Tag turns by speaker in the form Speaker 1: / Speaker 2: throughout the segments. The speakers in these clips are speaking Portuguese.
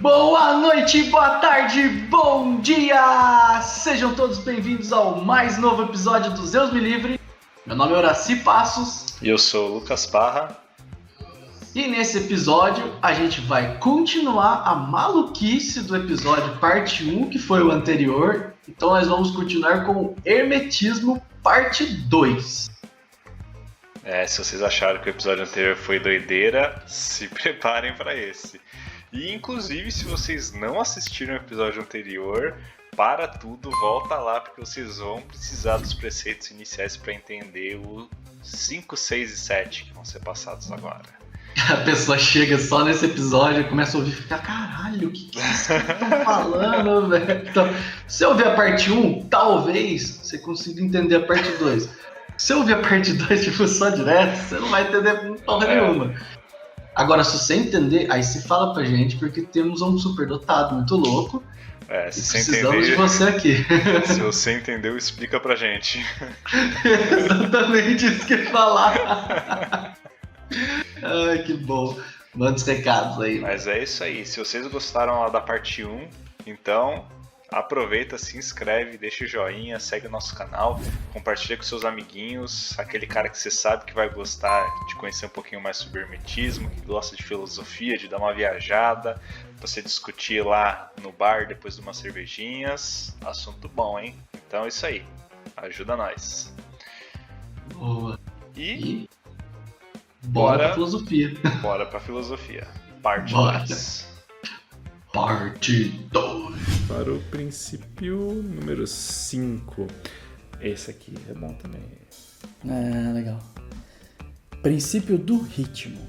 Speaker 1: Boa noite, boa tarde, bom dia! Sejam todos bem-vindos ao mais novo episódio do Zeus Me Livre. Meu nome é Horaci Passos.
Speaker 2: E eu sou o Lucas Parra.
Speaker 1: E nesse episódio a gente vai continuar a maluquice do episódio parte 1, que foi o anterior. Então nós vamos continuar com o Hermetismo parte 2.
Speaker 2: Se vocês acharam que o episódio anterior foi doideira, se preparem para esse. E inclusive, se vocês não assistiram o episódio anterior, para tudo, volta lá, porque vocês vão precisar dos preceitos iniciais para entender o 5, 6 e 7 que vão ser passados agora.
Speaker 1: A pessoa chega só nesse episódio e começa a ouvir e fica, caralho, o que vocês estão falando, velho? Então, se eu ouvir a parte 1, talvez você consiga entender a parte 2. Se eu ouvir a parte 2 tipo, só direto, você não vai entender porra nenhuma. Agora, se você entender, aí se fala pra gente, porque temos um superdotado muito louco.
Speaker 2: Se
Speaker 1: e
Speaker 2: você
Speaker 1: precisamos
Speaker 2: entender,
Speaker 1: de você aqui.
Speaker 2: Se você entendeu, explica pra gente.
Speaker 1: Exatamente isso que eu ia falar. Ai, que bom. Manda os recados aí.
Speaker 2: Mas é isso aí. Se vocês gostaram lá da parte 1, então aproveita, se inscreve, deixa o joinha, segue o nosso canal, compartilha com seus amiguinhos, aquele cara que você sabe que vai gostar de conhecer um pouquinho mais sobre hermetismo, que gosta de filosofia, de dar uma viajada, pra você discutir lá no bar depois de umas cervejinhas. Assunto bom, hein? Então é isso aí. Ajuda nós.
Speaker 1: Boa.
Speaker 2: E
Speaker 1: bora pra filosofia.
Speaker 2: Bora pra filosofia. Parte
Speaker 1: Bora.
Speaker 2: 2.
Speaker 1: Parte 2.
Speaker 3: Para o princípio número 5. Esse aqui é bom também.
Speaker 4: Legal. Princípio do ritmo.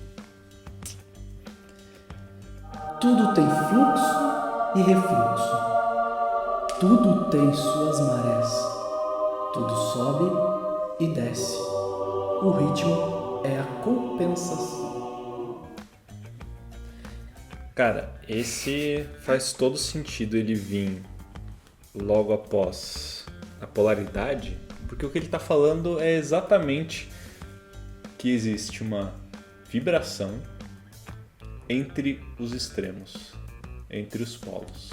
Speaker 4: Tudo tem fluxo e refluxo. Tudo tem suas marés. Tudo sobe e desce. O ritmo é a compensação.
Speaker 3: Cara, esse faz todo sentido ele vir logo após a polaridade, porque o que ele está falando é exatamente que existe uma vibração entre os extremos, entre os polos.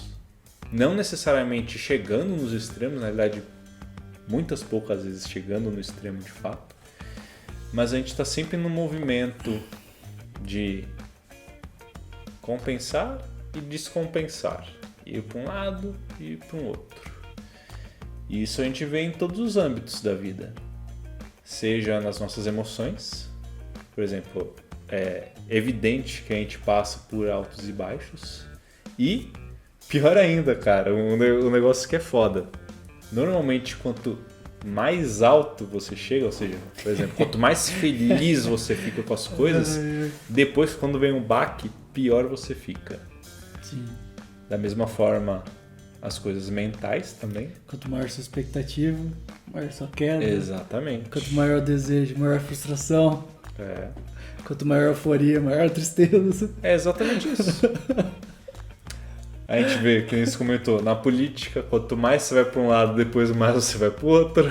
Speaker 3: Não necessariamente chegando nos extremos, na verdade, muitas poucas vezes chegando no extremo de fato, mas a gente está sempre no movimento de compensar e descompensar, ir para um lado e ir para um outro. E isso a gente vê em todos os âmbitos da vida, seja nas nossas emoções, por exemplo, é evidente que a gente passa por altos e baixos, e pior ainda, cara, um negócio que é foda. Normalmente, quanto mais alto você chega, ou seja, por exemplo, quanto mais feliz você fica com as coisas, depois quando vem um baque, pior você fica.
Speaker 4: Sim.
Speaker 3: Da mesma forma, as coisas mentais também.
Speaker 4: Quanto maior sua expectativa, maior sua queda.
Speaker 3: Exatamente.
Speaker 4: Quanto maior o desejo, maior a frustração.
Speaker 3: É.
Speaker 4: Quanto maior a euforia, maior a tristeza.
Speaker 3: É exatamente isso. A gente vê, que nem você comentou, na política, quanto mais você vai para um lado, depois mais você vai para o outro.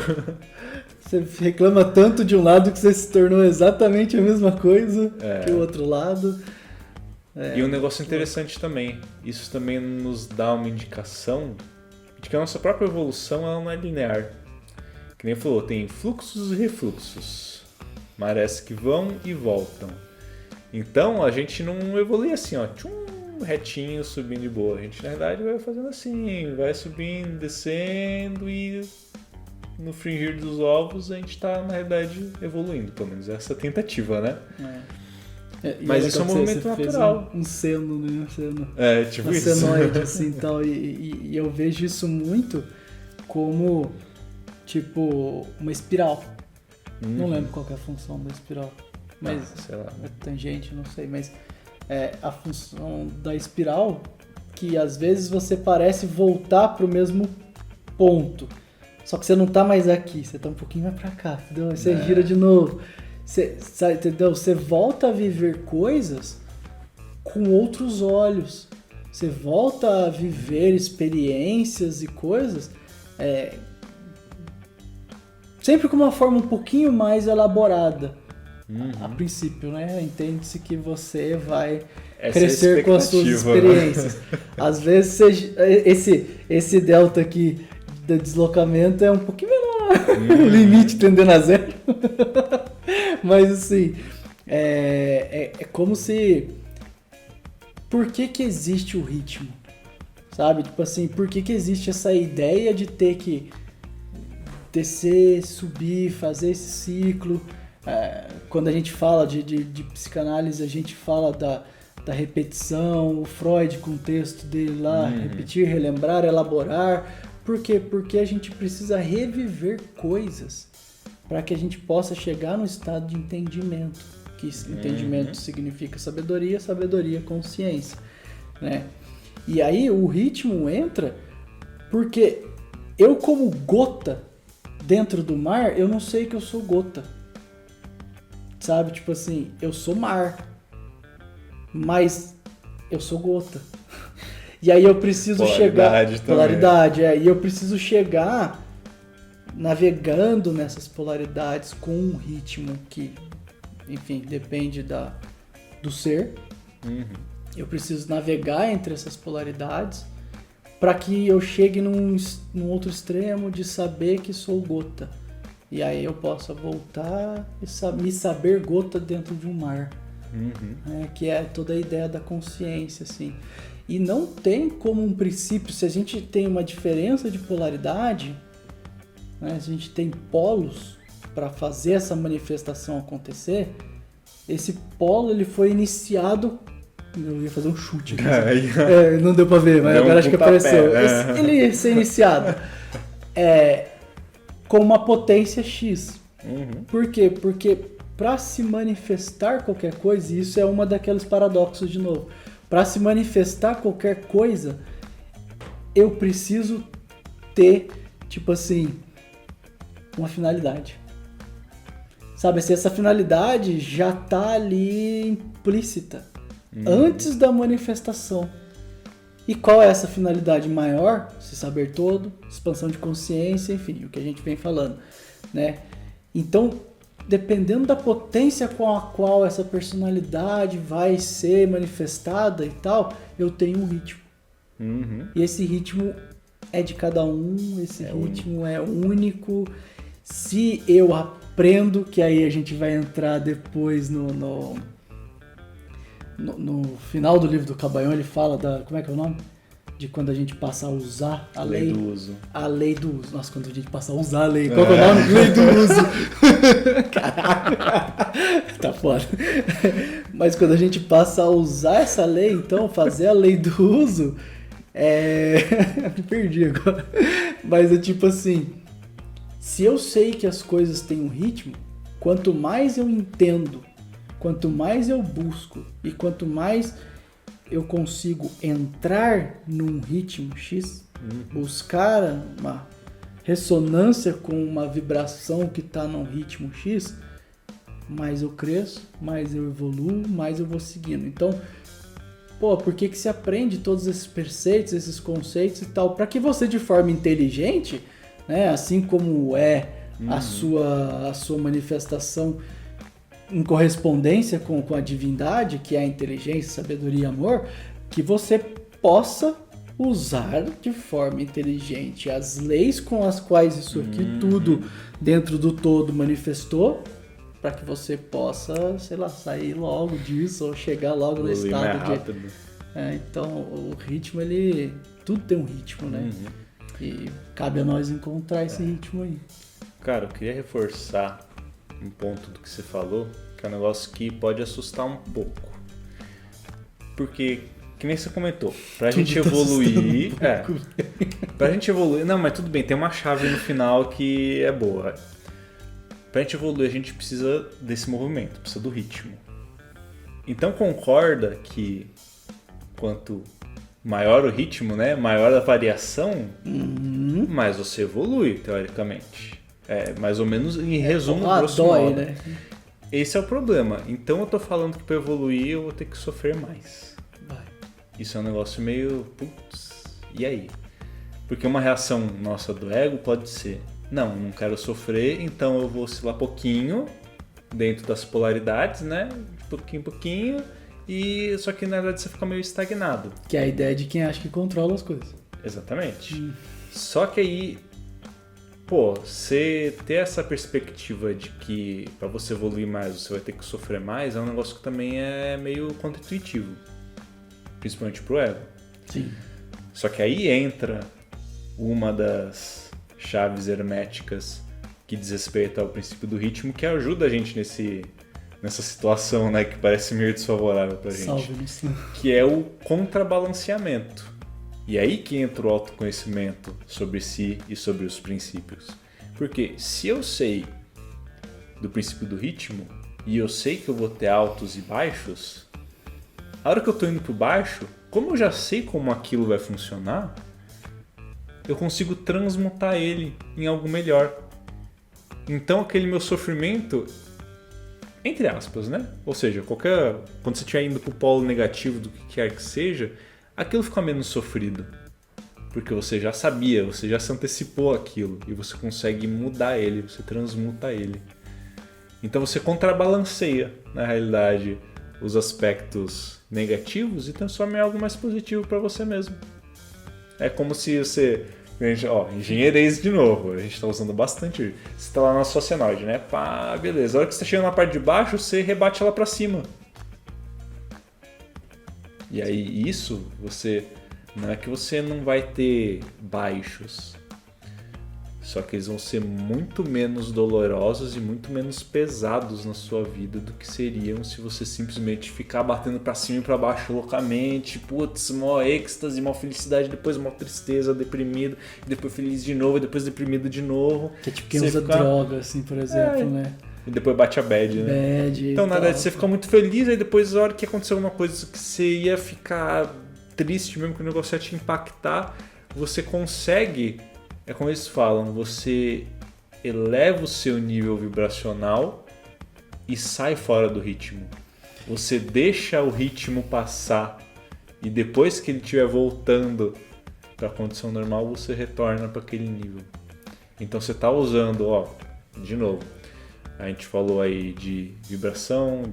Speaker 4: Você reclama tanto de um lado que você se tornou exatamente a mesma coisa que o outro lado.
Speaker 3: E um negócio interessante também, isso também nos dá uma indicação de que a nossa própria evolução ela não é linear. Que nem falou, tem fluxos e refluxos, marés que vão e voltam. Então a gente não evolui assim, ó, retinho, subindo de boa. A gente na verdade vai fazendo assim, vai subindo, descendo e no fringir dos ovos a gente tá na verdade evoluindo, pelo menos essa tentativa, né? Mas isso é um movimento natural.
Speaker 4: Um seno, né?
Speaker 3: Tipo
Speaker 4: uma
Speaker 3: isso.
Speaker 4: senoide, assim, tal. E eu vejo isso muito como, tipo, uma espiral. Não lembro qual que é a função da espiral. Mas
Speaker 3: sei lá.
Speaker 4: É tangente, não sei. Mas a função da espiral que às vezes você parece voltar pro mesmo ponto. Só que você não tá mais aqui, você tá um pouquinho mais pra cá, entendeu? Aí você gira de novo. Você, entendeu? Você volta a viver coisas com outros olhos. Você volta a viver experiências e coisas sempre com uma forma um pouquinho mais elaborada. A princípio, né? Entende-se que você vai
Speaker 3: Essa é a
Speaker 4: crescer com as suas
Speaker 3: expectativa, né?
Speaker 4: experiências. Às vezes esse delta aqui do deslocamento é um pouquinho menor, o limite tendendo a zero. Mas assim, é como se... Por que existe o ritmo? Sabe? Tipo assim, por que existe essa ideia de ter que descer, subir, fazer esse ciclo? Quando a gente fala de psicanálise, a gente fala da repetição, o Freud com o texto dele lá, repetir, relembrar, elaborar. Por quê? Porque a gente precisa reviver coisas para que a gente possa chegar no estado de entendimento, que entendimento significa sabedoria, sabedoria consciência, né? E aí o ritmo entra porque eu, como gota dentro do mar, eu não sei que eu sou gota. Sabe? Tipo assim, eu sou mar, mas eu sou gota. E aí eu preciso chegar... Polaridade, e eu preciso chegar navegando nessas polaridades com um ritmo que, enfim, depende do ser. Eu preciso navegar entre essas polaridades para que eu chegue num outro extremo de saber que sou gota. E aí eu possa voltar e me saber gota dentro de um mar. Que é toda a ideia da consciência, assim. E não tem como um princípio, se a gente tem uma diferença de polaridade, né, se a gente tem polos para fazer essa manifestação acontecer, esse polo ele foi iniciado... Eu ia fazer um chute aqui. Não deu pra ver, mas agora acho que apareceu. Ele ia ser iniciado com uma potência X. Por quê? Porque para se manifestar qualquer coisa, e isso é uma daqueles paradoxos de novo, para se manifestar qualquer coisa, eu preciso ter, tipo assim, uma finalidade. Sabe, assim, essa finalidade já tá ali implícita. Antes da manifestação. E qual é essa finalidade maior? Se saber todo, expansão de consciência, enfim, o que a gente vem falando, né? Então, dependendo da potência com a qual essa personalidade vai ser manifestada e tal, eu tenho um ritmo. E esse ritmo é de cada um, esse ritmo é único. Se eu aprendo, que aí a gente vai entrar depois no final do livro do Cabanhão, ele fala como é que é o nome? De quando a gente passa a usar a lei
Speaker 3: do uso.
Speaker 4: A lei do uso. Nossa, quando a gente passa a usar a lei. Qual que é o nome? Lei do uso. Caralho. Tá foda. Mas quando a gente passa a usar essa lei, então, fazer a lei do uso, me perdi agora. Mas é tipo assim, se eu sei que as coisas têm um ritmo, quanto mais eu entendo, quanto mais eu busco e quanto mais eu consigo entrar num ritmo X, buscar uma ressonância com uma vibração que está num ritmo X, mais eu cresço, mais eu evoluo, mais eu vou seguindo. Então, por que se aprende todos esses preceitos, esses conceitos e tal? Para que você, de forma inteligente, né, assim como é a sua manifestação em correspondência com a divindade, que é a inteligência, sabedoria e amor, que você possa usar de forma inteligente as leis com as quais isso aqui tudo dentro do todo manifestou, para que você possa, sei lá, sair logo disso ou chegar logo no estado de... então, o ritmo, tudo tem um ritmo, né? E cabe a nós encontrar esse ritmo aí.
Speaker 3: Cara, eu queria reforçar um ponto do que você falou, que é um negócio que pode assustar um pouco. Porque, que nem você comentou, pra gente evoluir... pra gente evoluir... Não, mas tudo bem, tem uma chave no final que é boa. Pra gente evoluir, a gente precisa desse movimento, precisa do ritmo. Então concorda que quanto maior o ritmo, né, maior a variação, mais você evolui, teoricamente. Mais ou menos em resumo, grosso modo. Né? Esse é o problema. Então eu tô falando que pra evoluir eu vou ter que sofrer mais. Isso é um negócio meio... Putz, e aí? Porque uma reação nossa do ego pode ser: não quero sofrer, então eu vou oscilar pouquinho, dentro das polaridades, né? De pouquinho em pouquinho, e só que na verdade você fica meio estagnado.
Speaker 4: Que é a ideia de quem acha que controla as coisas.
Speaker 3: Exatamente. Só que aí, pô, você ter essa perspectiva de que para você evoluir mais você vai ter que sofrer mais é um negócio que também é meio contra-intuitivo. Principalmente pro ego.
Speaker 4: Sim.
Speaker 3: Só que aí entra uma das chaves herméticas que diz respeito ao princípio do ritmo, que ajuda a gente nessa situação, né, que parece meio desfavorável pra gente.
Speaker 4: Salve-nos.
Speaker 3: Que é o contrabalanceamento. E aí que entra o autoconhecimento sobre si e sobre os princípios. Porque se eu sei do princípio do ritmo e eu sei que eu vou ter altos e baixos, a hora que eu tô indo pro baixo, como eu já sei como aquilo vai funcionar, eu consigo transmutar ele em algo melhor. Então aquele meu sofrimento, entre aspas, né? Ou seja, quando você estiver indo pro polo negativo do que quer que seja, aquilo fica menos sofrido. Porque você já sabia, você já se antecipou aquilo e você consegue mudar ele, você transmuta ele. Então você contrabalanceia, na realidade, os aspectos negativos e transforma em algo mais positivo para você mesmo. É como se você... engenheirês de novo, a gente está usando bastante. Você está lá na sua senoide, né? Pá, beleza. A hora que você está chegando na parte de baixo, você rebate ela para cima. E aí isso, não é que você não vai ter baixos, só que eles vão ser muito menos dolorosos e muito menos pesados na sua vida do que seriam se você simplesmente ficar batendo pra cima e pra baixo loucamente, putz, mó êxtase, mó felicidade, depois mó tristeza, deprimido, depois feliz de novo, e depois deprimido de novo.
Speaker 4: Que é tipo quem usa droga, assim, por exemplo, né?
Speaker 3: E depois bate a bad, né? Então, na verdade, você fica muito feliz, aí depois, na hora que aconteceu alguma coisa que você ia ficar triste mesmo, que o negócio ia te impactar, você consegue... É como eles falam, você eleva o seu nível vibracional e sai fora do ritmo. Você deixa o ritmo passar e depois que ele estiver voltando para a condição normal, você retorna para aquele nível. Então você está usando, de novo, a gente falou aí de vibração,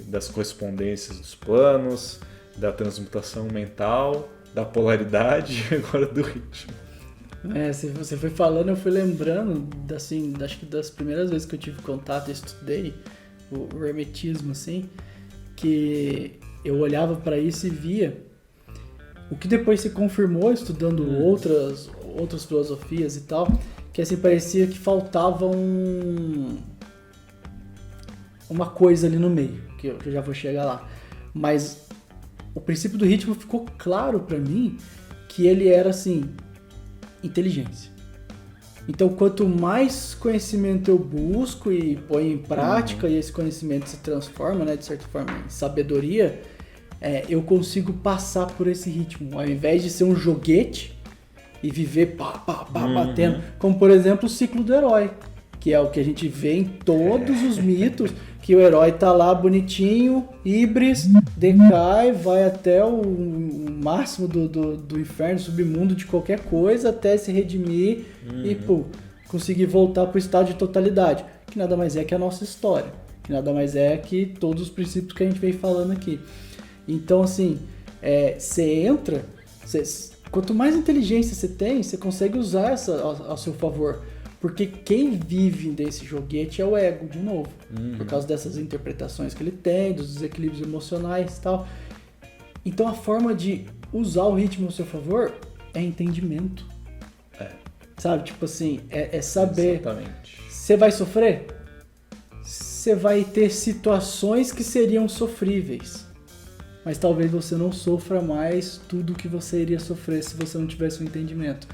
Speaker 3: das correspondências dos planos, da transmutação mental, da polaridade e agora do ritmo.
Speaker 4: Se você foi falando, eu fui lembrando, assim, acho que das primeiras vezes que eu tive contato e estudei o hermetismo, assim, que eu olhava para isso e via o que depois se confirmou estudando outras filosofias e tal, que assim, parecia que faltava uma coisa ali no meio, que eu já vou chegar lá. Mas o princípio do ritmo ficou claro para mim que ele era, assim, inteligência. Então, quanto mais conhecimento eu busco e ponho em prática e esse conhecimento se transforma, né, de certa forma, em sabedoria, eu consigo passar por esse ritmo. Ao invés de ser um joguete e viver batendo, como por exemplo o ciclo do herói, que é o que a gente vê em todos os mitos, que o herói tá lá bonitinho, híbris, decai, vai até o máximo do inferno, submundo de qualquer coisa, até se redimir e conseguir voltar pro estado de totalidade, que nada mais é que a nossa história, que nada mais é que todos os princípios que a gente vem falando aqui. Então, assim, você entra, quanto mais inteligência você tem, você consegue usar essa ao seu favor. Porque quem vive desse joguete é o ego, de novo. Por causa dessas interpretações que ele tem, dos desequilíbrios emocionais e tal. Então a forma de usar o ritmo ao seu favor é entendimento. Sabe? Tipo assim, é saber.
Speaker 3: Exatamente.
Speaker 4: Você vai sofrer? Você vai ter situações que seriam sofríveis. Mas talvez você não sofra mais tudo que você iria sofrer se você não tivesse um entendimento.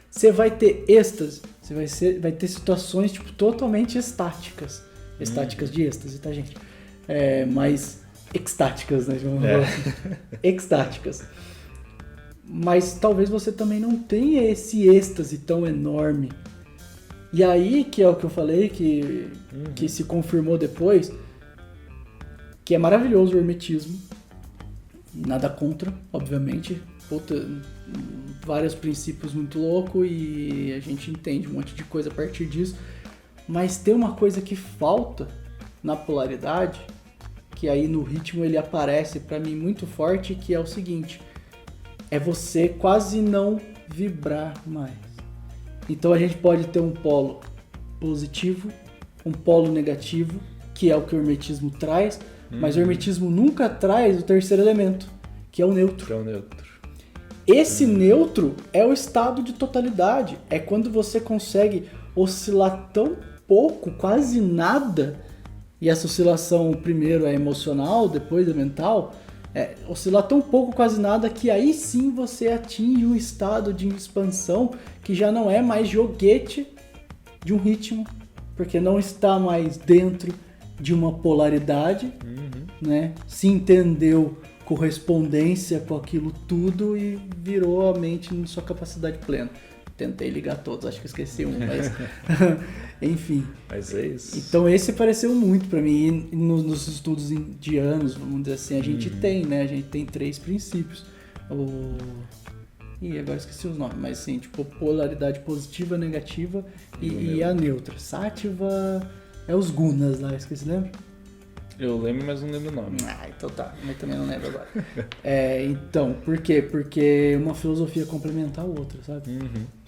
Speaker 4: Você vai ter êxtase, você vai ter situações tipo, totalmente estáticas. Estáticas de êxtase, tá, gente? Mas extáticas, né? Extáticas. Mas talvez você também não tenha esse êxtase tão enorme. E aí, que é o que eu falei, que se confirmou depois, que é maravilhoso o hermetismo. Nada contra, obviamente. Vários princípios muito loucos e a gente entende um monte de coisa a partir disso. Mas tem uma coisa que falta, na polaridade, que aí no ritmo ele aparece pra mim muito forte, que é o seguinte, é você quase não vibrar mais. Então a gente pode ter um polo positivo, um polo negativo, que é o que o hermetismo traz, mas o hermetismo nunca traz o terceiro elemento, que é o neutro.
Speaker 3: Que é o neutro.
Speaker 4: Esse neutro é o estado de totalidade. É quando você consegue oscilar tão pouco, quase nada, e essa oscilação primeiro é emocional, depois é mental, oscilar tão pouco, quase nada, que aí sim você atinge um estado de expansão que já não é mais joguete de um ritmo, porque não está mais dentro de uma polaridade, né? Se entendeu correspondência com aquilo tudo e virou a mente em sua capacidade plena. Tentei ligar todos, acho que esqueci um, mas enfim.
Speaker 3: Mas é isso.
Speaker 4: Então esse pareceu muito pra mim. E nos estudos indianos, vamos dizer assim, a gente tem, né? A gente tem 3 princípios. Ih, agora esqueci os nomes, mas sim, tipo, polaridade positiva, negativa e a neutra. Sattva é os gunas lá, esqueci, lembra?
Speaker 3: Eu lembro, mas não lembro o nome.
Speaker 4: Ah, então tá, mas também não lembro agora. Então, por quê? Porque uma filosofia complementa a outra, sabe?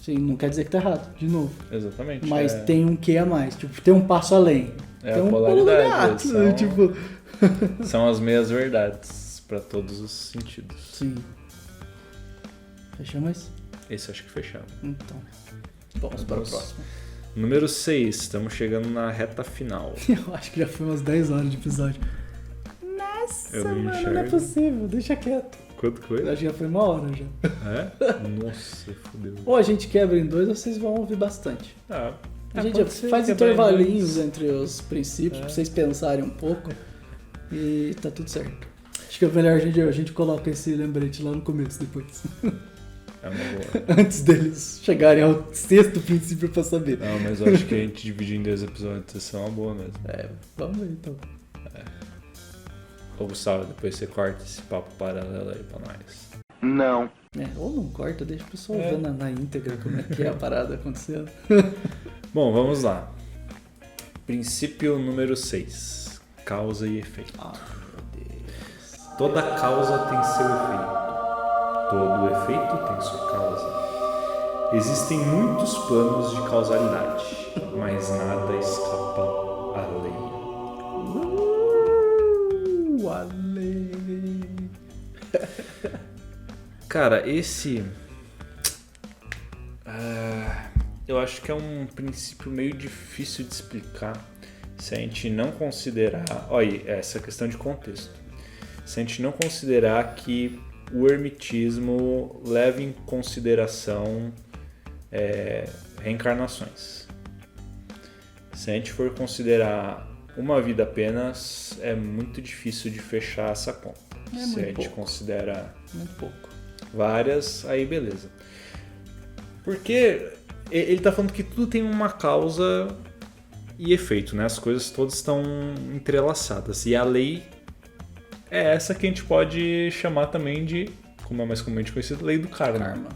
Speaker 4: Sim, não quer dizer que tá errado, de novo.
Speaker 3: Exatamente.
Speaker 4: Mas tem um quê a mais, tipo, tem um passo além.
Speaker 3: É
Speaker 4: tem
Speaker 3: a
Speaker 4: um
Speaker 3: polaridade.
Speaker 4: pulo do gato, tipo...
Speaker 3: São as meias verdades para todos os sentidos.
Speaker 4: Sim. Fechamos esse?
Speaker 3: Esse acho que fechamos.
Speaker 4: Então, vamos para o próximo.
Speaker 3: Número 6, estamos chegando na reta final.
Speaker 4: Eu acho que já foi umas 10 horas de episódio. Nossa,
Speaker 3: Eu não
Speaker 4: mano,
Speaker 3: enxergo.
Speaker 4: não é possível, deixa quieto.
Speaker 3: Quanto que foi?
Speaker 4: Acho que já foi 1 hora já.
Speaker 3: É? Nossa, fodeu.
Speaker 4: Ou a gente quebra em 2 ou vocês vão ouvir bastante.
Speaker 3: Ah,
Speaker 4: A gente
Speaker 3: pode ser
Speaker 4: faz
Speaker 3: quebrar em
Speaker 4: intervalinhos
Speaker 3: dois.
Speaker 4: entre os princípios pra vocês pensarem um pouco e tá tudo certo. Acho que é melhor a gente coloca esse lembrete lá no começo depois.
Speaker 3: É uma boa.
Speaker 4: Antes deles chegarem ao 6º princípio pra saber.
Speaker 3: Não, mas eu acho que a gente dividir em 2 episódios isso é uma boa mesmo.
Speaker 4: Vamos ver então.
Speaker 3: Ô Gustavo, depois você corta esse papo paralelo aí pra nós.
Speaker 1: Não.
Speaker 4: Ou não corta, deixa o pessoal ver na íntegra como é que é a parada acontecendo.
Speaker 3: Bom, vamos lá. Princípio número 6. Causa e efeito.
Speaker 4: Meu Deus.
Speaker 3: Toda causa tem seu efeito. Todo efeito tem sua causa. Existem muitos planos de causalidade, mas nada escapa à lei.
Speaker 4: A lei.
Speaker 3: Cara, esse... eu acho que é um princípio meio difícil de explicar se a gente não considerar... Olha, essa questão de contexto. Se a gente não considerar que o hermetismo leva em consideração reencarnações. Se a gente for considerar uma vida apenas, é muito difícil de fechar essa conta. Se a gente considera
Speaker 4: muito pouco.
Speaker 3: várias, aí beleza. Porque ele tá falando que tudo tem uma causa e efeito, né? As coisas todas estão entrelaçadas. E a lei é essa que a gente pode chamar também de, como é mais comumente conhecido, lei do karma.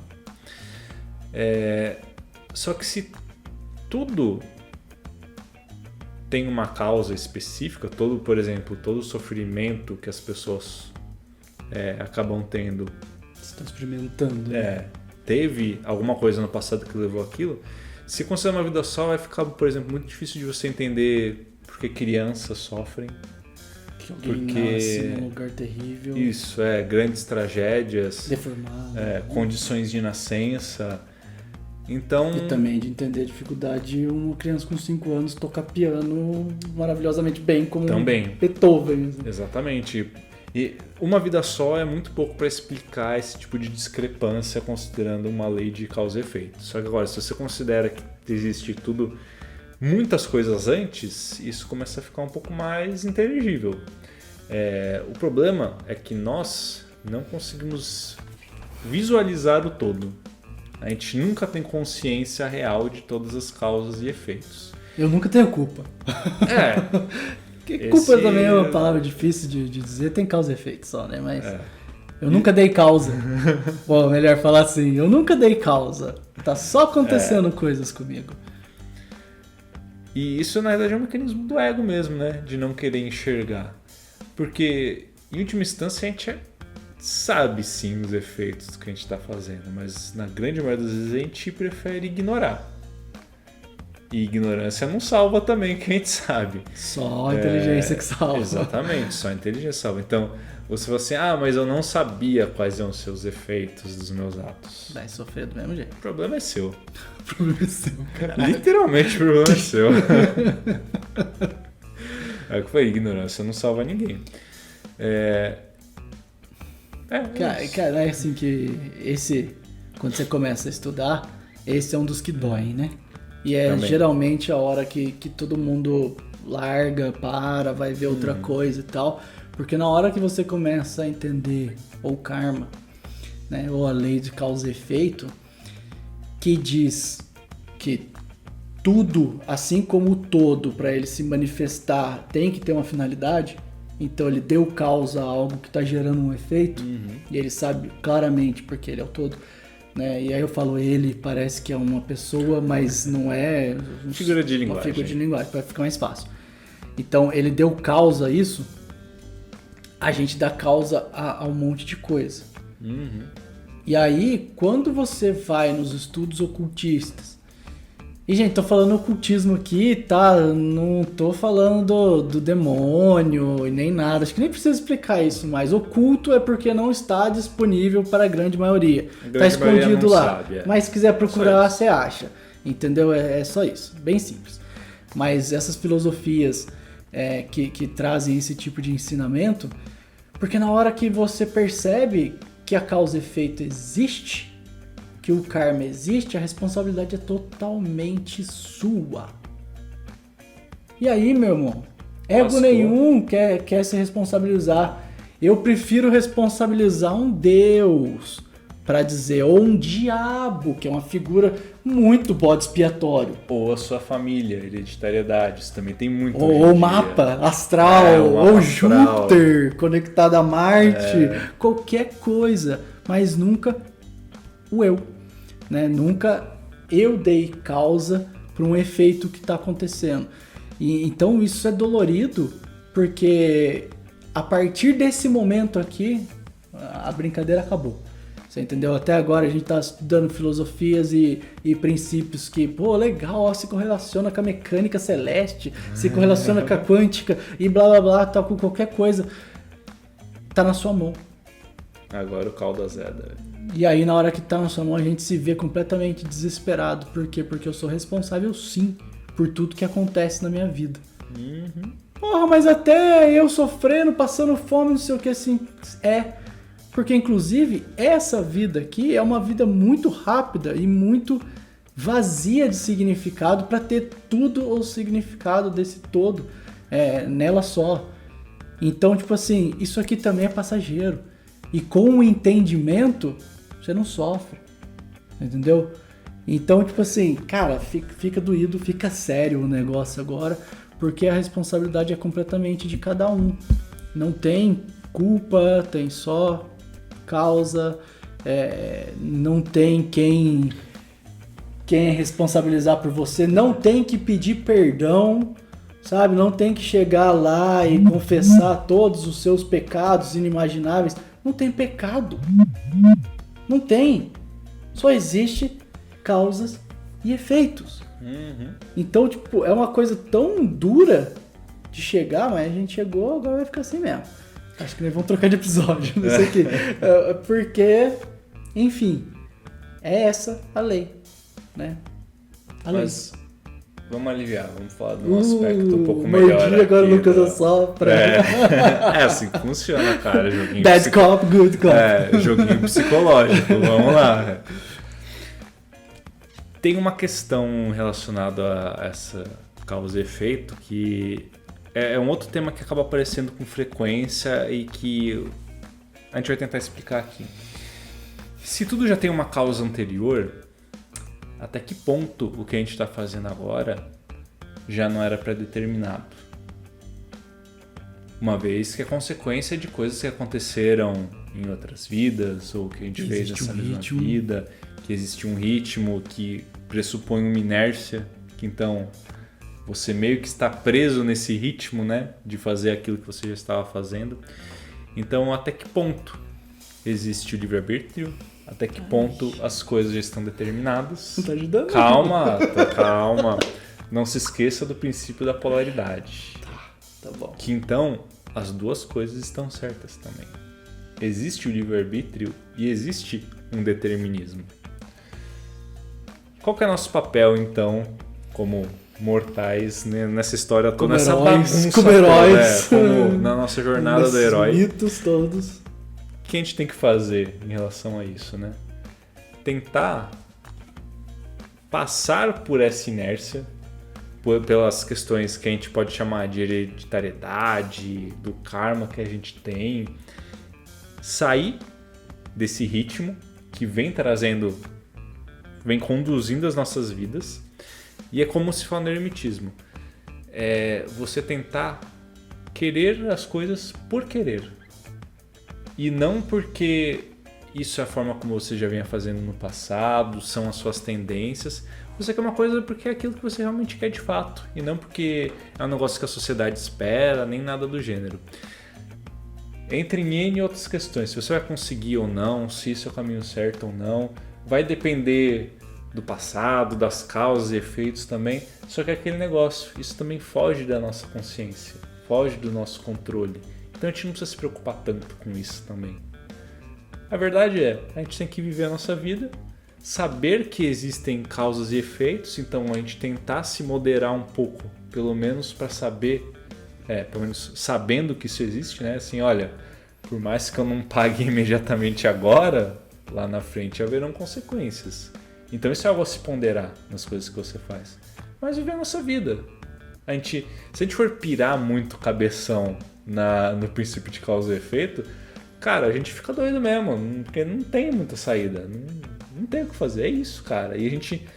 Speaker 3: Só que se tudo tem uma causa específica, por exemplo, todo o sofrimento que as pessoas acabam tendo,
Speaker 4: estão experimentando.
Speaker 3: teve alguma coisa no passado que levou aquilo. Se considerar uma vida só, vai ficar, por exemplo, muito difícil de você entender por que crianças sofrem.
Speaker 4: Alguém nasce num lugar terrível.
Speaker 3: Isso, grandes tragédias,
Speaker 4: deformado,
Speaker 3: condições de nascença. Então...
Speaker 4: E também de entender a dificuldade de uma criança com 5 anos tocar piano maravilhosamente bem, como
Speaker 3: também.
Speaker 4: Beethoven.
Speaker 3: Exatamente. E uma vida só é muito pouco para explicar esse tipo de discrepância, considerando uma lei de causa e efeito. Só que agora, se você considera que existe muitas coisas antes, isso começa a ficar um pouco mais inteligível. O problema é que nós não conseguimos visualizar o todo. A gente nunca tem consciência real de todas as causas e efeitos.
Speaker 4: Eu nunca tenho culpa. Culpa também é uma palavra difícil de dizer, tem causa e efeito só, né? Mas eu nunca dei causa. Bom, melhor falar assim, eu nunca dei causa. Tá só acontecendo coisas comigo.
Speaker 3: E isso, na verdade, é um mecanismo do ego mesmo, né? De não querer enxergar. Porque, em última instância, a gente sabe sim os efeitos do que a gente está fazendo, mas na grande maioria das vezes a gente prefere ignorar. E ignorância não salva também, que a gente sabe.
Speaker 4: Só a inteligência que salva.
Speaker 3: Exatamente, só a inteligência salva. Então, você fala assim, mas eu não sabia quais iam ser os efeitos dos meus atos.
Speaker 4: Vai sofrer do mesmo jeito.
Speaker 3: O problema é seu.
Speaker 4: O problema é seu, caralho.
Speaker 3: Literalmente o problema é seu. É o que foi, ignorância não salva ninguém.
Speaker 4: Cara, é assim que quando você começa a estudar, esse é um dos que doem, né? E é
Speaker 3: Também.
Speaker 4: Geralmente a hora que todo mundo larga, vai ver outra coisa e tal. Porque na hora que você começa a entender ou karma, né, ou a lei de causa e efeito, que diz que tudo, assim como o todo, para ele se manifestar, tem que ter uma finalidade. Então ele deu causa a algo que está gerando um efeito, e ele sabe claramente porque ele é o todo. Né? E aí eu falo ele, parece que é uma pessoa, mas não é
Speaker 3: Figura de
Speaker 4: uma
Speaker 3: linguagem.
Speaker 4: figura de linguagem, para ficar mais fácil. Então ele deu causa a isso, a gente dá causa a um monte de coisa. E aí, quando você vai nos estudos ocultistas, e gente, tô falando ocultismo aqui, tá? Não tô falando do demônio e nem nada, acho que nem precisa explicar isso mais. Oculto é porque não está disponível para a grande maioria. Tá escondido lá.
Speaker 3: Sabe,
Speaker 4: Mas se quiser procurar, você acha. Entendeu? É só isso. Bem simples. Mas essas filosofias que trazem esse tipo de ensinamento, porque na hora que você percebe que a causa e efeito existe, que o karma existe, a responsabilidade é totalmente sua. E aí, meu irmão, ego
Speaker 3: Lascou.
Speaker 4: nenhum quer se responsabilizar. Eu prefiro responsabilizar um Deus, para dizer, ou um diabo, que é uma figura muito bode expiatório.
Speaker 3: Ou a sua família, hereditariedade, isso também tem muito.
Speaker 4: Ou mapa astral,
Speaker 3: o mapa
Speaker 4: ou
Speaker 3: astral.
Speaker 4: Júpiter conectado a Marte, qualquer coisa, mas nunca o eu, né? Nunca eu dei causa para um efeito que está acontecendo. E então isso é dolorido, porque a partir desse momento aqui, a brincadeira acabou. Você entendeu? Até agora a gente tá estudando filosofias e princípios que, pô, legal, ó, se correlaciona com a mecânica celeste, se correlaciona com a quântica e blá blá blá, tal, com qualquer coisa. Tá na sua mão.
Speaker 3: Agora o caldo azeda.
Speaker 4: E aí na hora que tá na sua mão a gente se vê completamente desesperado. Por quê? Porque eu sou responsável sim por tudo que acontece na minha vida. Porra, mas até eu sofrendo, passando fome, não sei o que assim. Porque inclusive essa vida aqui é uma vida muito rápida e muito vazia de significado para ter tudo o significado desse todo nela só. Então, tipo assim, isso aqui também é passageiro. E com o entendimento, você não sofre. Entendeu? Então, tipo assim, cara, fica doído, fica sério o negócio agora, porque a responsabilidade é completamente de cada um. Não tem culpa, tem só causa, não tem quem responsabilizar por você, não tem que pedir perdão, sabe? Não tem que chegar lá e confessar todos os seus pecados inimagináveis. Não tem pecado. Não tem. Só existe causas e efeitos. Então, tipo, é uma coisa tão dura de chegar, mas a gente chegou, agora vai ficar assim mesmo. Acho que nem vão trocar de episódio, não sei o que. Porque, enfim, é essa a lei, né? A lei.
Speaker 3: Mas vamos aliviar, vamos falar de um aspecto um pouco melhor.
Speaker 4: Mordi, agora o
Speaker 3: aqui,
Speaker 4: Lucas
Speaker 3: né?
Speaker 4: assopra.
Speaker 3: É assim que funciona, cara. Joguinho
Speaker 4: Bad cop, good cop.
Speaker 3: Joguinho psicológico, vamos lá. Tem uma questão relacionada a essa causa e efeito que é um outro tema que acaba aparecendo com frequência e que a gente vai tentar explicar aqui. Se tudo já tem uma causa anterior, até que ponto o que a gente está fazendo agora já não era pré-determinado? Uma vez que é consequência de coisas que aconteceram em outras vidas ou que a gente fez nessa mesma vida, que existe um ritmo que pressupõe uma inércia, que então Você meio que está preso nesse ritmo, né, de fazer aquilo que você já estava fazendo. Então, até que ponto existe o livre-arbítrio? Até que ponto as coisas já estão determinadas?
Speaker 4: Não tá ajudando.
Speaker 3: Calma. Não se esqueça do princípio da polaridade.
Speaker 4: Tá bom.
Speaker 3: Que então, as duas coisas estão certas também. Existe o livre-arbítrio e existe um determinismo. Qual que é o nosso papel, então, como mortais, né, nessa história toda, nessa bagunça
Speaker 4: como heróis,
Speaker 3: toda, como na nossa jornada do herói?
Speaker 4: Mitos todos.
Speaker 3: O que a gente tem que fazer em relação a isso, né? Tentar passar por essa inércia, pelas questões que a gente pode chamar de hereditariedade, do karma que a gente tem, sair desse ritmo que vem conduzindo as nossas vidas. E é como se fala no eremitismo. É você tentar querer as coisas por querer. E não porque isso é a forma como você já vinha fazendo no passado, são as suas tendências. Você quer uma coisa porque é aquilo que você realmente quer de fato. E não porque é um negócio que a sociedade espera, nem nada do gênero. Entre em N outras questões. Se você vai conseguir ou não, se isso é o caminho certo ou não. Vai depender do passado, das causas e efeitos também. Só que é aquele negócio, isso também foge da nossa consciência, foge do nosso controle. Então a gente não precisa se preocupar tanto com isso também. A verdade é, a gente tem que viver a nossa vida, saber que existem causas e efeitos, então a gente tentar se moderar um pouco, pelo menos para saber, pelo menos sabendo que isso existe, né? Assim, olha, por mais que eu não pague imediatamente agora, lá na frente haverão consequências. Então isso é algo a se ponderar nas coisas que você faz. Mas viver a nossa vida. Se a gente for pirar muito cabeção no princípio de causa e efeito, cara, a gente fica doido mesmo, porque não tem muita saída, não tem o que fazer, é isso, cara. E a gente,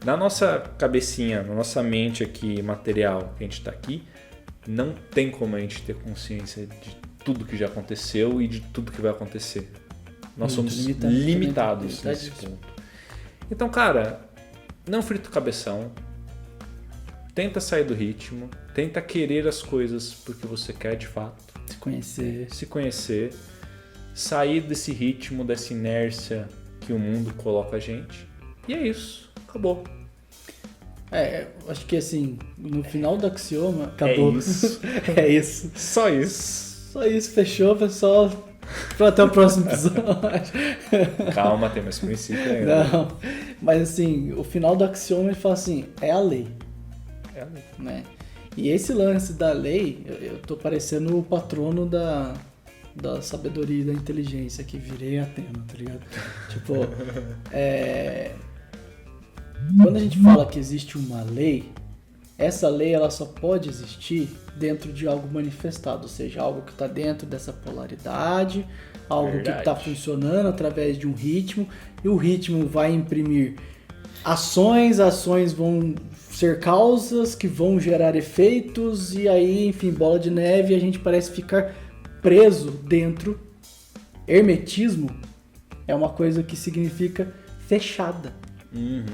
Speaker 3: na nossa cabecinha, na nossa mente aqui, material, que a gente tá aqui, não tem como a gente ter consciência de tudo que já aconteceu e de tudo que vai acontecer. Nós somos limitados nesse ponto. Então, cara, não frita o cabeção, tenta sair do ritmo, tenta querer as coisas porque você quer de fato. Se conhecer, sair desse ritmo, dessa inércia que o mundo coloca a gente. E é isso, acabou.
Speaker 4: Acho que assim, no final do axioma, acabou.
Speaker 3: É isso.
Speaker 4: É isso.
Speaker 3: Só isso.
Speaker 4: Só isso, fechou, pessoal. Até o próximo episódio.
Speaker 3: Calma, tem mais princípio ainda.
Speaker 4: Não, mas assim, o final do axioma ele fala assim, é a lei.
Speaker 3: É a lei.
Speaker 4: Né? E esse lance da lei, eu tô parecendo o patrono da sabedoria e da inteligência que virei Atena, tá ligado? Tipo, quando a gente fala que existe uma lei, essa lei ela só pode existir dentro de algo manifestado, ou seja, algo que está dentro dessa polaridade, algo que está funcionando através de um ritmo, e o ritmo vai imprimir ações vão ser causas que vão gerar efeitos, e aí, enfim, bola de neve, e a gente parece ficar preso dentro. Hermetismo é uma coisa que significa fechada.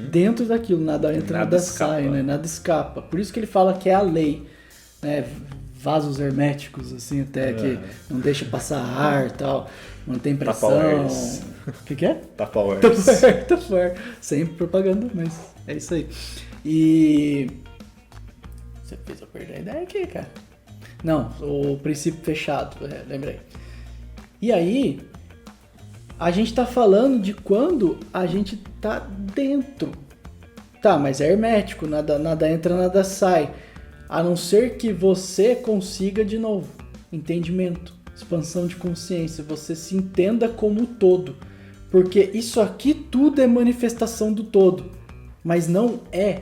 Speaker 4: Dentro daquilo, nada entra, nada sai, né? Nada escapa. Por isso que ele fala que é a lei, né? Vasos herméticos, assim, até que não deixa passar ar e tal, não tem pressão. O que é?
Speaker 3: Tupperware.
Speaker 4: Sempre propaganda, mas é isso aí. E você fez eu perder a ideia aqui, cara. Não, o princípio fechado, lembrei. E aí, a gente tá falando de quando a gente tá dentro. Tá, mas é hermético, nada entra, nada sai. A não ser que você consiga, de novo, entendimento, expansão de consciência, você se entenda como todo. Porque isso aqui tudo é manifestação do todo, mas não é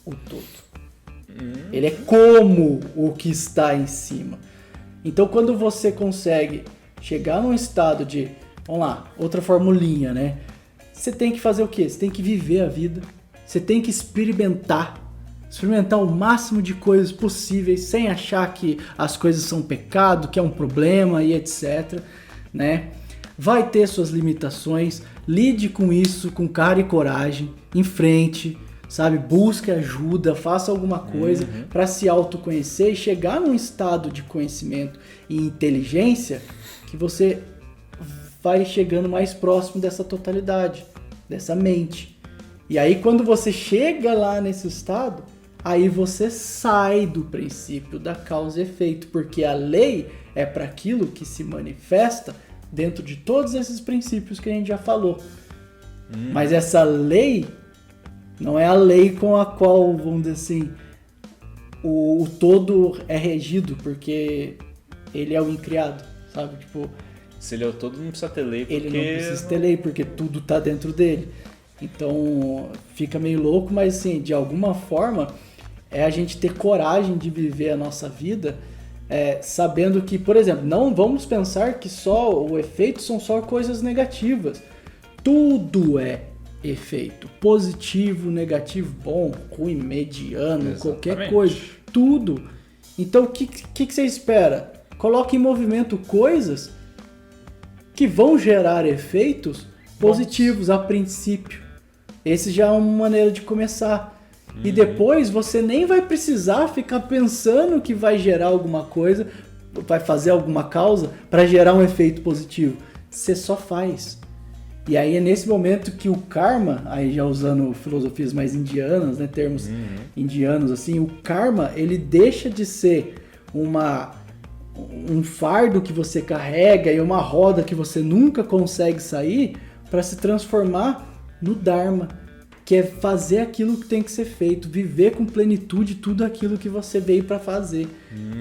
Speaker 4: o todo. Ele é como o que está em cima. Então, quando você consegue chegar num estado de... Vamos lá, outra formulinha, né? Você tem que fazer o quê? Você tem que viver a vida. Você tem que experimentar o máximo de coisas possíveis, sem achar que as coisas são pecado, que é um problema e etc, né? Vai ter suas limitações, lide com isso com cara e coragem, em frente, sabe? Busque ajuda, faça alguma coisa para se autoconhecer e chegar num estado de conhecimento e inteligência que você vai chegando mais próximo dessa totalidade, dessa mente. E aí quando você chega lá nesse estado, aí você sai do princípio da causa e efeito, porque a lei é para aquilo que se manifesta dentro de todos esses princípios que a gente já falou. Mas essa lei não é a lei com a qual, vamos dizer assim, o todo é regido, porque ele é o incriado, sabe? Tipo,
Speaker 3: se ele é o todo, não precisa ter lei, porque...
Speaker 4: ele não precisa ter lei, porque tudo tá dentro dele. Então, fica meio louco, mas assim, de alguma forma, é a gente ter coragem de viver a nossa vida, sabendo que, por exemplo, não vamos pensar que só o efeito são só coisas negativas. Tudo é efeito. Positivo, negativo, bom, ruim, mediano,
Speaker 3: Exatamente.
Speaker 4: qualquer coisa. Tudo. Então, o que você espera? Coloque em movimento coisas que vão gerar efeitos positivos a princípio. Esse já é uma maneira de começar. E depois você nem vai precisar ficar pensando que vai gerar alguma coisa, vai fazer alguma causa para gerar um efeito positivo. Você só faz. E aí é nesse momento que o karma, aí já usando filosofias mais indianas, né, termos indianos assim, o karma, ele deixa de ser um fardo que você carrega e uma roda que você nunca consegue sair para se transformar no dharma, que é fazer aquilo que tem que ser feito, viver com plenitude tudo aquilo que você veio para fazer,